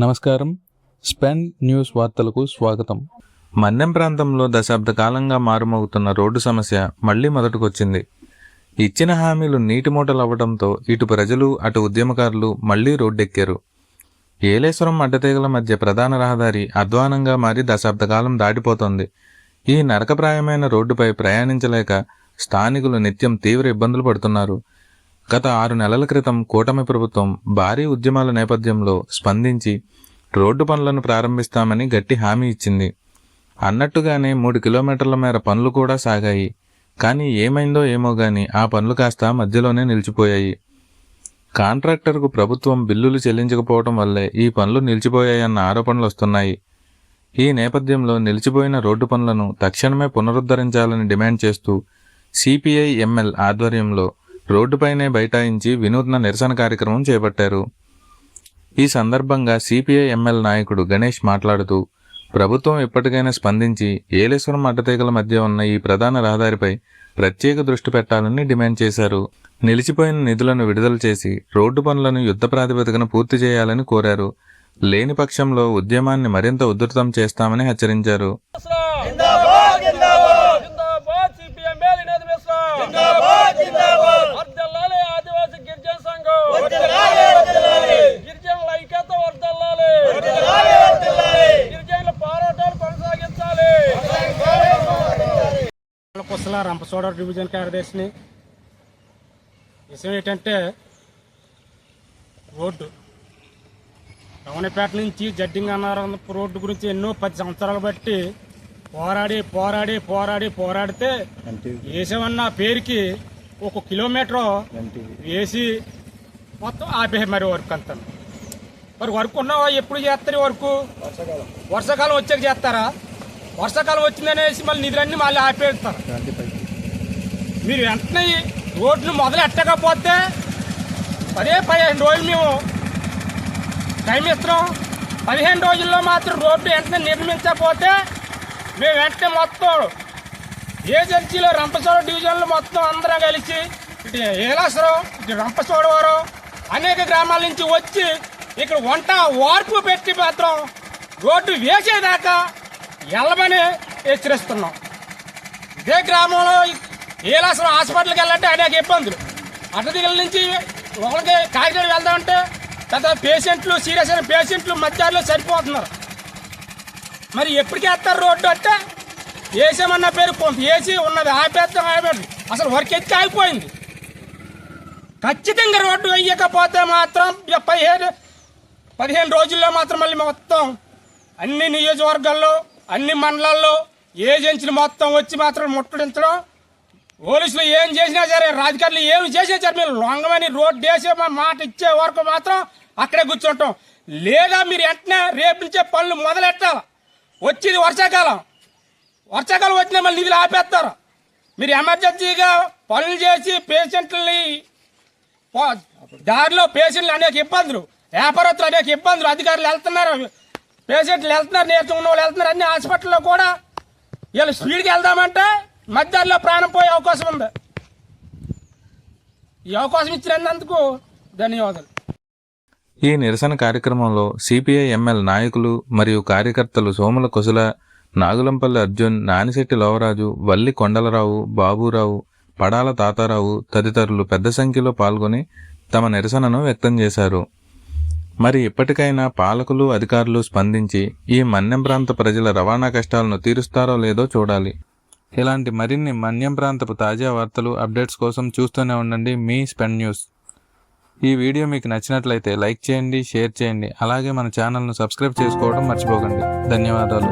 నమస్కారం. స్పెన్ న్యూస్ వార్తలకు స్వాగతం. మన్యం ప్రాంతంలో దశాబ్ద కాలంగా మారుమోగుతున్న రోడ్డు సమస్య మళ్లీ మొదటికొచ్చింది. ఇచ్చిన హామీలు నీటి మూటలవ్వడంతో ఇటు ప్రజలు అటు ఉద్యమకారులు మళ్లీ రోడ్డెక్కారు. ఏలేశ్వరం అడ్డతీగల మధ్య ప్రధాన రహదారి అధ్వానంగా మారి దశాబ్ద కాలం దాటిపోతోంది. ఈ నరకప్రాయమైన రోడ్డుపై ప్రయాణించలేక స్థానికులు నిత్యం తీవ్ర ఇబ్బందులు పడుతున్నారు. గత 6 నెలల క్రితం కూటమి ప్రభుత్వం భారీ ఉద్యమాల నేపథ్యంలో స్పందించి రోడ్డు పనులను ప్రారంభిస్తామని గట్టి హామీ ఇచ్చింది. అన్నట్టుగానే 3 కిలోమీటర్ల మేర పనులు కూడా సాగాయి. కానీ ఏమైందో ఏమో గాని ఆ పనులు కాస్త మధ్యలోనే నిలిచిపోయాయి. కాంట్రాక్టర్కు ప్రభుత్వం బిల్లులు చెల్లించకపోవడం వల్లే ఈ పనులు నిలిచిపోయాయన్న ఆరోపణలు వస్తున్నాయి. ఈ నేపథ్యంలో నిలిచిపోయిన రోడ్డు పనులను తక్షణమే పునరుద్ధరించాలని డిమాండ్ చేస్తూ సిపిఐ ఎంఎల్ ఆధ్వర్యంలో రోడ్డుపైనే బైఠాయించి వినూత్న నిరసన కార్యక్రమం చేపట్టారు. ఈ సందర్భంగా సిపిఐ ఎంఎల్ నాయకుడు గణేష్ మాట్లాడుతూ, ప్రభుత్వం ఇప్పటికైనా స్పందించి ఏలేశ్వరం అడ్డతీగల మధ్య ఉన్న ఈ ప్రధాన రహదారిపై ప్రత్యేక దృష్టి పెట్టాలని డిమాండ్ చేశారు. నిలిచిపోయిన నిధులను విడుదల చేసి రోడ్డు పనులను యుద్ధ ప్రాతిపదికన పూర్తి చేయాలని కోరారు. లేని పక్షంలో ఉద్యమాన్ని మరింత ఉధృతం చేస్తామని హెచ్చరించారు. రంపచోడవరం డివిజన్ కార్యదర్శిని. విషయం ఏంటంటే, రోడ్డు రమణపేట నుంచి జడ్డింగ్ అన్నారం రోడ్డు గురించి ఎన్నో 10 సంవత్సరాలు బట్టి పోరాడితే వేసామన్న పేరుకి 1 కిలోమీటర్ వేసి మొత్తం ఆపే మరి వర్క్ అంతా. మరి వర్క్ ఉన్నావా? ఎప్పుడు చేస్తారు వర్క్? వర్షాకాలం వచ్చాక చేస్తారా? వర్షాకాలం వచ్చిందనేసి మళ్ళీ నిధులన్నీ మళ్ళీ ఆపేస్తారు. మీరు వెంటనే రోడ్లు మొదలు ఎట్టకపోతే 15 రోజులు మేము టైం ఇస్తున్నాం. 15 రోజుల్లో మాత్రం రోడ్డు వెంటనే నిర్మించకపోతే మేము వెంటనే మొత్తం ఏజెన్సీలో రంపచోడవరం డివిజన్లో మొత్తం అందరం కలిసి ఇటు ఏలేశ్వరం, ఇటు రంపచోడవరం అనేక గ్రామాల నుంచి వచ్చి ఇక్కడ వంట వార్పు పెట్టి మాత్రం రోడ్డు వేసేదాకా వెళ్ళమని హెచ్చరిస్తున్నాం. ఇదే గ్రామంలో ఏలేశ్వరం హాస్పిటల్కి వెళ్ళాలంటే అనేక ఇబ్బందులు. అడ్డదిగల నుంచి ఒకరికి కాకినాడ వెళ్దామంటే పెద్ద పేషెంట్లు, సీరియస్ అయిన పేషెంట్లు మధ్యాహ్నంలో సరిపోతున్నారు. మరి ఎప్పటికి వేస్తారు రోడ్డు? అంటే వేసామన్న పేరు వేసి ఉన్నది ఆపేస్తాం. అసలు వర్క్ ఎత్తి ఆగిపోయింది. ఖచ్చితంగా రోడ్డు వేయకపోతే మాత్రం 15 రోజుల్లో మాత్రం మళ్ళీ మొత్తం అన్ని నియోజకవర్గాల్లో, అన్ని మండలాల్లో ఏజెన్సీలు మొత్తం వచ్చి మాత్రం ముట్టడించడం. పోలీసులు ఏం చేసినా సరే, రాజకీయాలు ఏమి చేసినా సరే, మీరు లొంగమని రోడ్డు వేసే మాట ఇచ్చే వరకు మాత్రం అక్కడే కూర్చుంటాం. లేదా మీరు వెంటనే రేపు నుంచే పనులు మొదలెట్టాలి. వచ్చేది వర్షాకాలం వచ్చినా మళ్ళీ నిధులు ఆపేస్తారు. మీరు ఎమర్జెన్సీగా పనులు చేసి పేషెంట్లని దారిలో పేషెంట్లు అనేక ఇబ్బందులు, వ్యాపారస్తులు అనేక ఇబ్బందులు, అధికారులు వెళ్తున్నారు, పేషెంట్లు వెళ్తున్నారు, నేర్చుకున్న వాళ్ళు వెళ్తున్నారు. అన్ని హాస్పిటల్లో కూడా వీళ్ళు స్పీడ్కి వెళ్దామంటే మధ్యాహ్నంలో ప్రాణం పోయే అవకాశం ఉంది. ఈ అవకాశం ఇచ్చినందుకు ధన్యవాదాలు. ఈ నిరసన కార్యక్రమంలో సిపిఐ ఎంఎల్ నాయకులు మరియు కార్యకర్తలు సోముల కుశల, నాగులంపల్లి అర్జున్, నానిశెట్టి లోవరాజు, వల్లి కొండలరావు, బాబురావు, పడాల తాతారావు తదితరులు పెద్ద సంఖ్యలో పాల్గొని తమ నిరసనను వ్యక్తం చేశారు. మరి ఇప్పటికైనా పాలకులు, అధికారులు స్పందించి ఈ మన్యం ప్రాంత ప్రజల రవాణా కష్టాలను తీరుస్తారో లేదో చూడాలి. ఇలాంటి మరిన్ని మన్యం ప్రాంతపు తాజా వార్తలు, అప్డేట్స్ కోసం చూస్తూనే ఉండండి మీ స్పెన్ న్యూస్. ఈ వీడియో మీకు నచ్చినట్లయితే లైక్ చేయండి, షేర్ చేయండి. అలాగే మన ఛానల్ను సబ్స్క్రైబ్ చేసుకోవడం మర్చిపోకండి. ధన్యవాదాలు.